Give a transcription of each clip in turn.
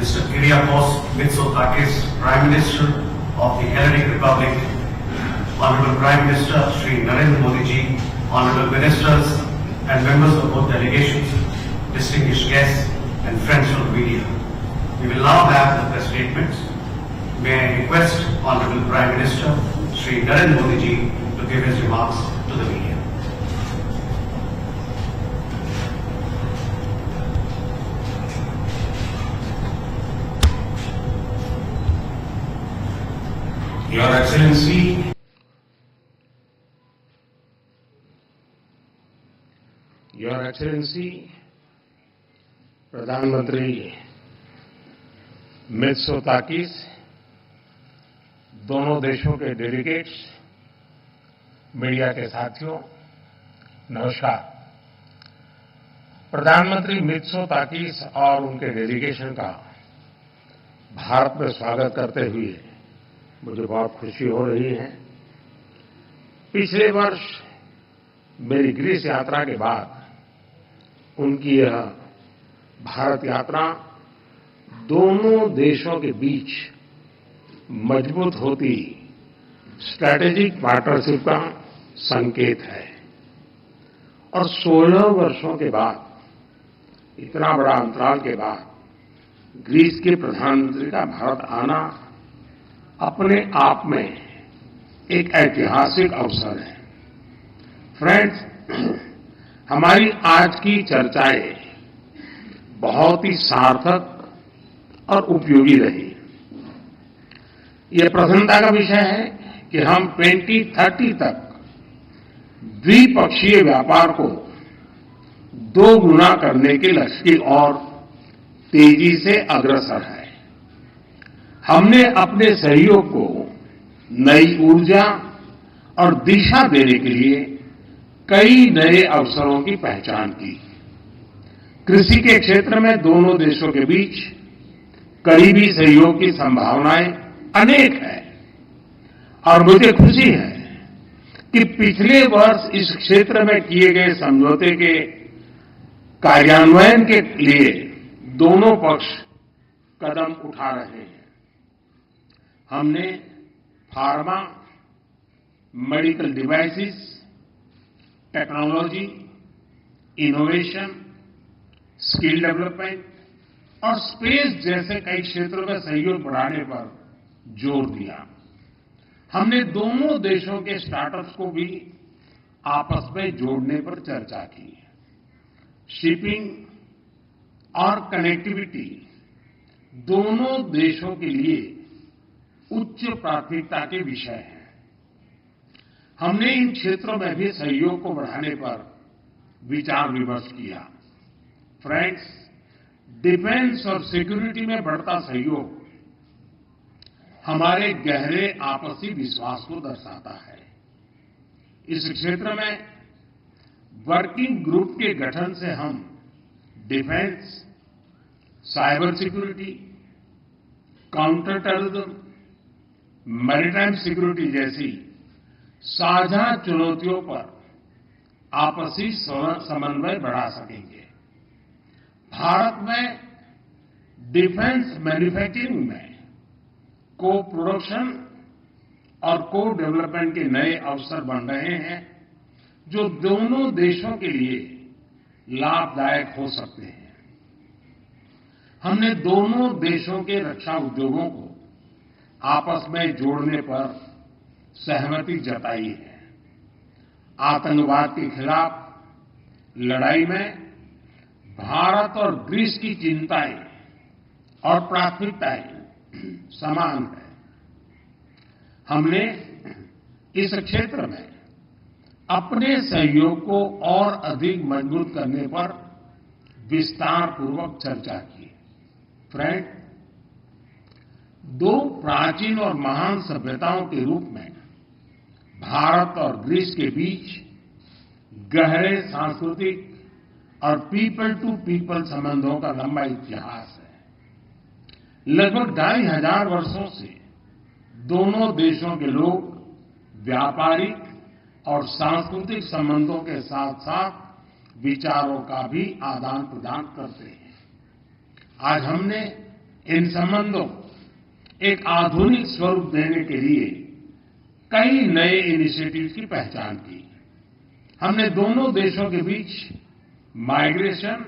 Mr. Kyriakos Mitsotakis, Prime Minister of the Hellenic Republic, Honorable Prime Minister Shri Narendra Modi ji, Honorable Ministers and members of both delegations, distinguished guests and friends from the media. We will now have the press statements. May I request Honorable Prime Minister Shri Narendra Modi ji to give his remarks to the media. Your Excellency, प्रधानमंत्री Mitsotakis, दोनों देशों के delegates, media के साथियों, नमस्कार। प्रधानमंत्री Mitsotakis और उनके डेलीगेशन का भारत में स्वागत करते हुए मुझे बहुत खुशी हो रही है। पिछले वर्ष मेरी ग्रीस यात्रा के बाद उनकी यह भारत यात्रा दोनों देशों के बीच मजबूत होती स्ट्रैटेजिक पार्टनरशिप का संकेत है और 16 वर्षों के बाद, इतना बड़ा अंतराल के बाद ग्रीस के प्रधानमंत्री का भारत आना अपने आप में एक ऐतिहासिक अवसर है। फ्रेंड्स, हमारी आज की चर्चाएं बहुत ही सार्थक और उपयोगी रही। यह प्रसन्नता का विषय है कि हम 2030 तक द्विपक्षीय व्यापार को 2 गुना करने के लक्ष्य की ओर तेजी से अग्रसर है। हमने अपने सहयोग को नई ऊर्जा और दिशा देने के लिए कई नए अवसरों की पहचान की। कृषि के क्षेत्र में दोनों देशों के बीच करीबी सहयोग की संभावनाएं अनेक हैं और मुझे खुशी है कि पिछले वर्ष इस क्षेत्र में किए गए समझौते के कार्यान्वयन के लिए दोनों पक्ष कदम उठा रहे हैं। हमने pharma, medical devices, technology, innovation, skill development और स्पेस जैसे कई क्षेत्रों में सहयोग बढ़ाने पर जोर दिया। हमने दोनों देशों के स्टार्टअप्स को भी आपस में जोड़ने पर चर्चा की। शिपिंग और कनेक्टिविटी दोनों देशों के लिए उच्च प्राथमिकता के विषय हैं। हमने इन क्षेत्रों में भी सहयोग को बढ़ाने पर विचार विमर्श किया। फ्रेंड्स, डिफेंस और सिक्योरिटी में बढ़ता सहयोग हमारे गहरे आपसी विश्वास को दर्शाता है। इस क्षेत्र में वर्किंग ग्रुप के गठन से हम defence, cyber security, counter terrorism, maritime security जैसी साझा चुनौतियों पर आपसी समन्वय बढ़ा सकेंगे। भारत में डिफेंस मैन्युफैक्चरिंग में को प्रोडक्शन और को डेवलपमेंट के नए अवसर बन रहे हैं, जो दोनों देशों के लिए लाभदायक हो सकते हैं। हमने दोनों देशों के रक्षा उद्योगों को आपस में जोड़ने पर सहमति जताई है। आतंकवाद के खिलाफ लड़ाई में भारत और ग्रीस की चिंताएं और प्राथमिकताएं समान है। हमने इस क्षेत्र में अपने सहयोग को और अधिक मजबूत करने पर विस्तार पूर्वक चर्चा की। फ्रेंड, 2 प्राचीन और महान सभ्यताओं के रूप में भारत और ग्रीस के बीच गहरे सांस्कृतिक और पीपल टू पीपल संबंधों का लंबा इतिहास है। लगभग 2500 वर्षों से दोनों देशों के लोग व्यापारिक और सांस्कृतिक संबंधों के साथ साथ विचारों का भी आदान प्रदान करते हैं। आज हमने इन संबंधों एक आधुनिक स्वरूप देने के लिए कई नए इनिशिएटिव्स की पहचान की। हमने दोनों देशों के बीच migration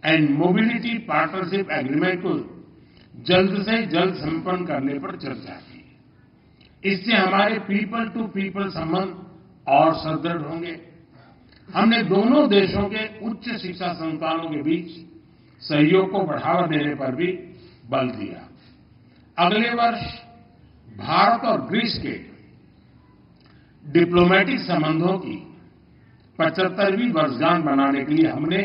and mobility partnership agreement को जल्द से जल्द संपन्न करने पर चर्चा की। इससे हमारे पीपल टू पीपल संबंध और सुदृढ़ होंगे। हमने दोनों देशों के उच्च शिक्षा संस्थानों के बीच सहयोग को बढ़ावा देने पर भी बल दिया। अगले वर्ष भारत और ग्रीस के डिप्लोमेटिक संबंधों की 75वीं वर्षगांठ मनाने के लिए हमने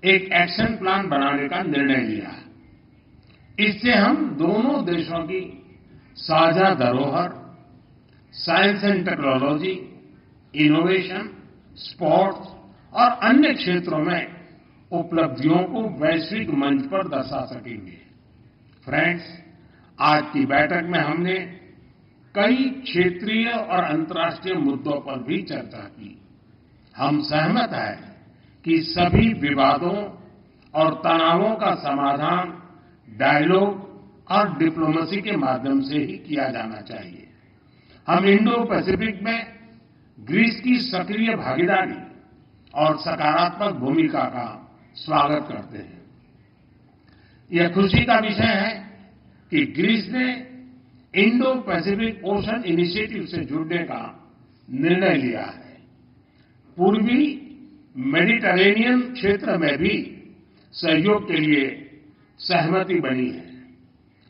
एक एक्शन प्लान बनाने का निर्णय लिया। इससे हम दोनों देशों की साझा धरोहर, science and technology, innovation, sports और अन्य क्षेत्रों में उपलब्धियों को वैश्विक मंच पर दर्शा सकेंगे। फ्रेंड्स, आज की बैठक में हमने कई क्षेत्रीय और अंतर्राष्ट्रीय मुद्दों पर भी चर्चा की। हम सहमत हैं कि सभी विवादों और तनावों का समाधान डायलॉग और डिप्लोमेसी के माध्यम से ही किया जाना चाहिए। हम इंडो पैसिफिक में ग्रीस की सक्रिय भागीदारी और सकारात्मक भूमिका का स्वागत करते हैं। यह खुशी का विषय है कि ग्रीस ने इंडो पैसिफिक ओशन इनिशिएटिव से जुड़ने का निर्णय लिया है। पूर्वी मेडिटरेनियन क्षेत्र में भी सहयोग के लिए सहमति बनी है।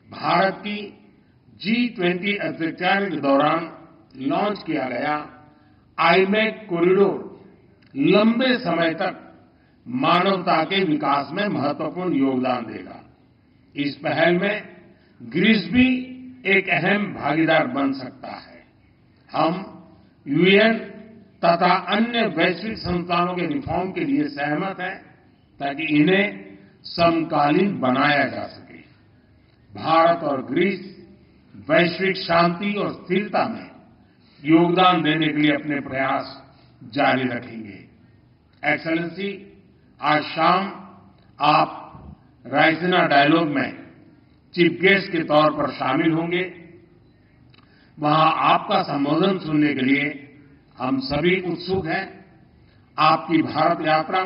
भारत की G20 अध्यक्षता के दौरान लॉन्च किया गया आईमेक कॉरिडोर लंबे समय तक मानवता के विकास में महत्वपूर्ण योगदान देगा। इस पहल में ग्रीस भी एक अहम भागीदार बन सकता है। हम यूएन तथा अन्य वैश्विक संस्थानों के रिफॉर्म के लिए सहमत हैं ताकि इन्हें समकालीन बनाया जा सके। भारत और ग्रीस वैश्विक शांति और स्थिरता में योगदान देने के लिए अपने प्रयास जारी रखेंगे। एक्सेलेंसी, आज शाम आप रायसीना डायलॉग में चीफ गेस्ट के तौर पर शामिल होंगे। वहां आपका संबोधन सुनने के लिए हम सभी उत्सुक हैं। आपकी भारत यात्रा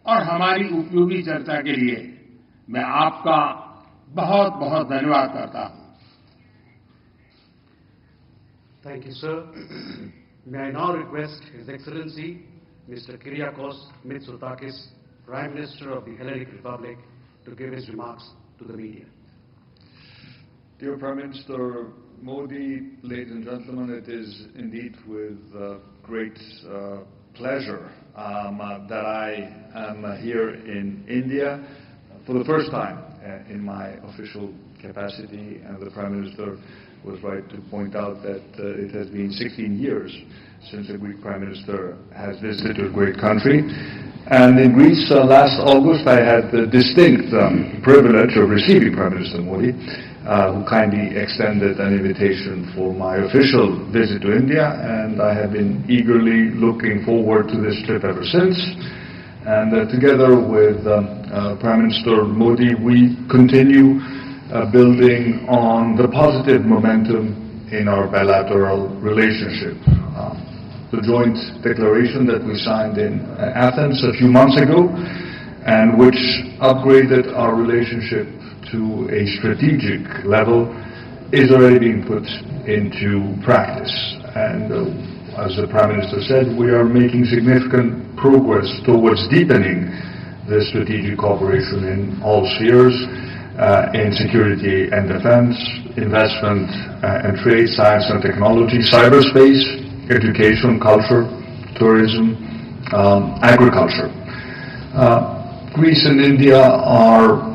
और हमारी उपयोगी चर्चा के लिए मैं आपका बहुत बहुत धन्यवाद करता हूं। Thank you, sir. May I now request His Excellency, Mr. Kyriakos Mitsotakis, Prime Minister of the Hellenic Republic, to give his remarks to the media. Dear Prime Minister Modi, ladies and gentlemen, it is indeed with great pleasure that I am here in India for the first time in my official capacity, and the Prime Minister was right to point out that it has been 16 years since a Greek Prime Minister has visited a great country. And in Greece, last August, I had the distinct privilege of receiving Prime Minister Modi, who kindly extended an invitation for my official visit to India, and I have been eagerly looking forward to this trip ever since. And together with Prime Minister Modi, we continue building on the positive momentum in our bilateral relationship. The joint declaration that we signed in Athens a few months ago, and which upgraded our relationship to a strategic level, is already being put into practice. And as the Prime Minister said, we are making significant progress towards deepening the strategic cooperation in all spheres, in security and defense, investment and trade, science and technology, cyberspace, education, culture, tourism, agriculture. Greece and India are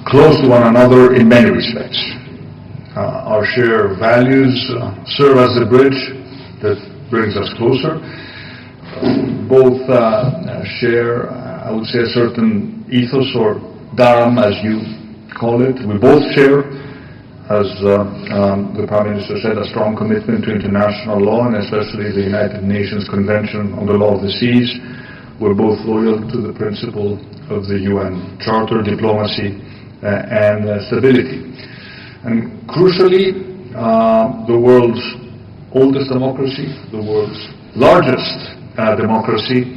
close to one another in many respects. Our shared values serve as the bridge that brings us closer. Both share, I would say, a certain ethos or dharma, as you call it. We both share, as the Prime Minister said, a strong commitment to international law, and especially the United Nations Convention on the Law of the Seas. We're both loyal to the principle of the UN Charter, diplomacy, and stability. And crucially, the world's oldest democracy, the world's largest democracy,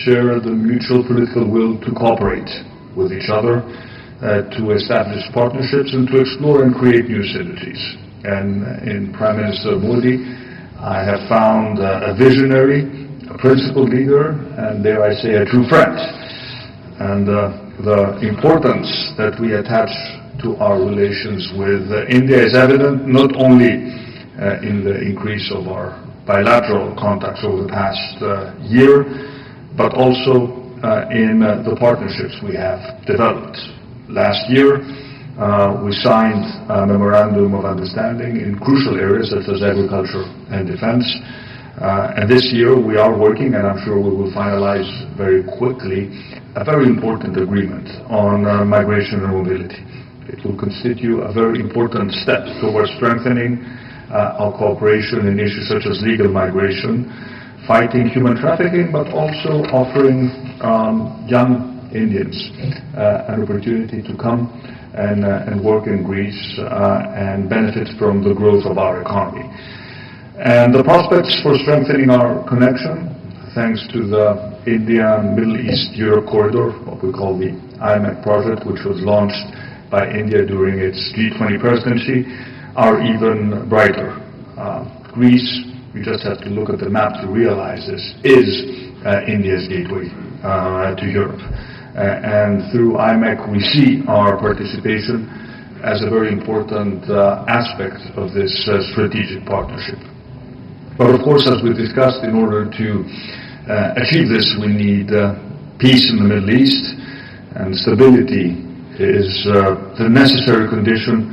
share the mutual political will to cooperate with each other, to establish partnerships and to explore and create new synergies. And in Prime Minister Modi, I have found a visionary, a principled leader, and dare I say, a true friend. And the importance that we attach to our relations with India is evident not only in the increase of our bilateral contacts over the past year, but also in the partnerships we have developed. Last year, we signed a memorandum of understanding in crucial areas such as agriculture and defense. And this year we are working, and I'm sure we will finalize very quickly, a very important agreement on migration and mobility. It will constitute a very important step towards strengthening our cooperation in issues such as legal migration, fighting human trafficking, but also offering young Indians an opportunity to come and work in Greece and benefit from the growth of our economy. And the prospects for strengthening our connection, thanks to the India and Middle East Europe corridor, what we call the IMEC project, which was launched by India during its G20 presidency, are even brighter. Greece, we just have to look at the map to realize this, is India's gateway to Europe. And through IMEC we see our participation as a very important aspect of this strategic partnership. But of course, as we discussed, in order to achieve this we need peace in the Middle East, and stability is the necessary condition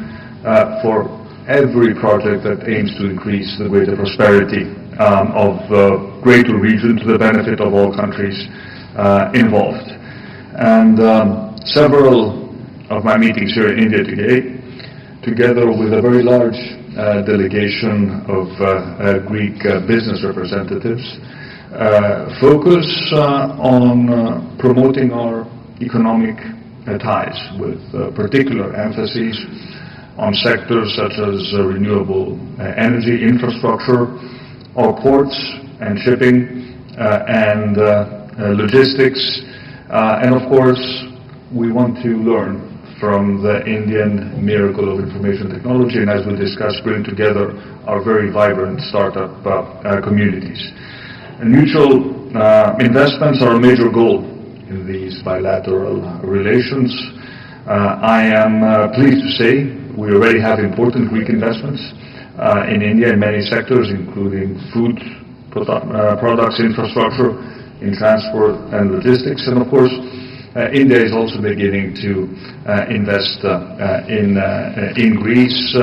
for every project that aims to increase the greater prosperity of the greater region to the benefit of all countries involved. And several of my meetings here in India today, together with a very large delegation of Greek business representatives, focus on promoting our economic ties, with particular emphasis on sectors such as renewable energy infrastructure, our ports and shipping and logistics, and of course we want to learn from the Indian miracle of information technology, and as we discussed, bring together our very vibrant startup communities. And mutual investments are a major goal in these bilateral relations. I am pleased to say we already have important Greek investments in India in many sectors, including food products, infrastructure, in transport and logistics, and of course India is also beginning to invest in Greece.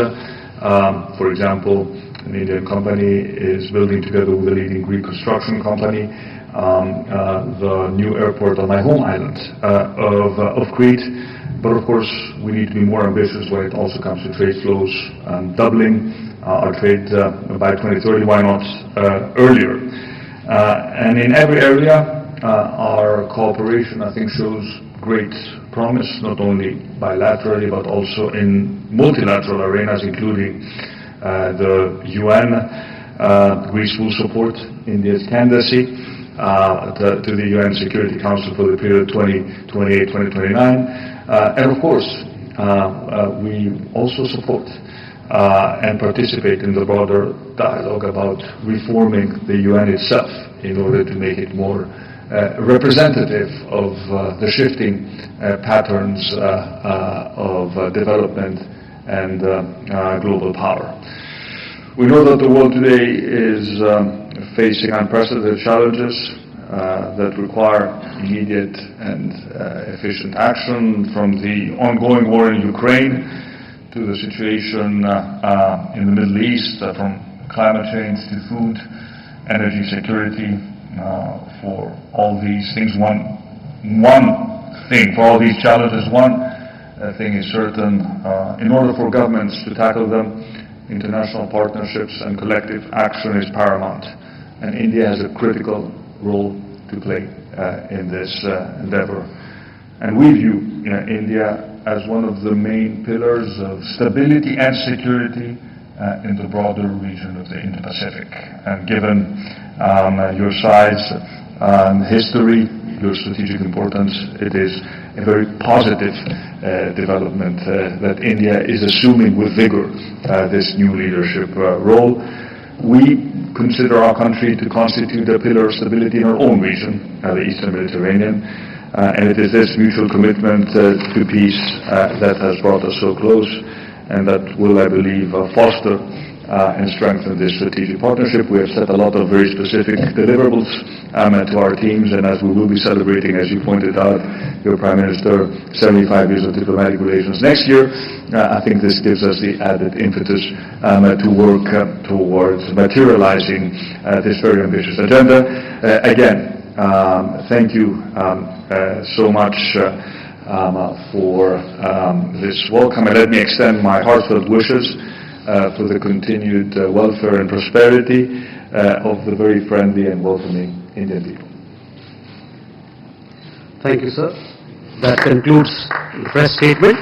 For example, an Indian company is building, together with a leading Greek construction company, the new airport on my home island of Crete. But of course, we need to be more ambitious when it also comes to trade flows, doubling our trade by 2030, why not earlier? And in every area, our cooperation, I think, shows great promise, not only bilaterally, but also in multilateral arenas, including the UN. Greece will support India's candidacy to the UN Security Council for the period 2028-2029. And of course, we also support and participate in the broader dialogue about reforming the UN itself in order to make it more representative of the shifting patterns of development and global power. We know that the world today is facing unprecedented challenges that require immediate and efficient action, from the ongoing war in Ukraine to the situation in the Middle East, from climate change to food, energy security. For all these things, for all these challenges, one thing is certain: in order for governments to tackle them, international partnerships and collective action is paramount, and India has a critical role to play in this endeavor. And we view India as one of the main pillars of stability and security in the broader region of the Indo-Pacific. And given your size, history, your strategic importance, it is a very positive development that India is assuming with vigor this new leadership role. We consider our country to constitute a pillar of stability in our own region, the Eastern Mediterranean, and it is this mutual commitment to peace that has brought us so close, and that will, I believe, foster and strengthen this strategic partnership. We have set a lot of very specific deliverables to our teams, and as we will be celebrating, as you pointed out, your Prime Minister, 75 years of diplomatic relations next year, I think this gives us the added impetus to work towards materializing this very ambitious agenda. Again, thank you so much for this welcome, and let me extend my heartfelt wishes for the continued welfare and prosperity of the very friendly and welcoming Indian people. Thank you, sir. That concludes the press statement.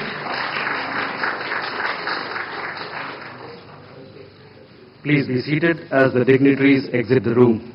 Please be seated as the dignitaries exit the room.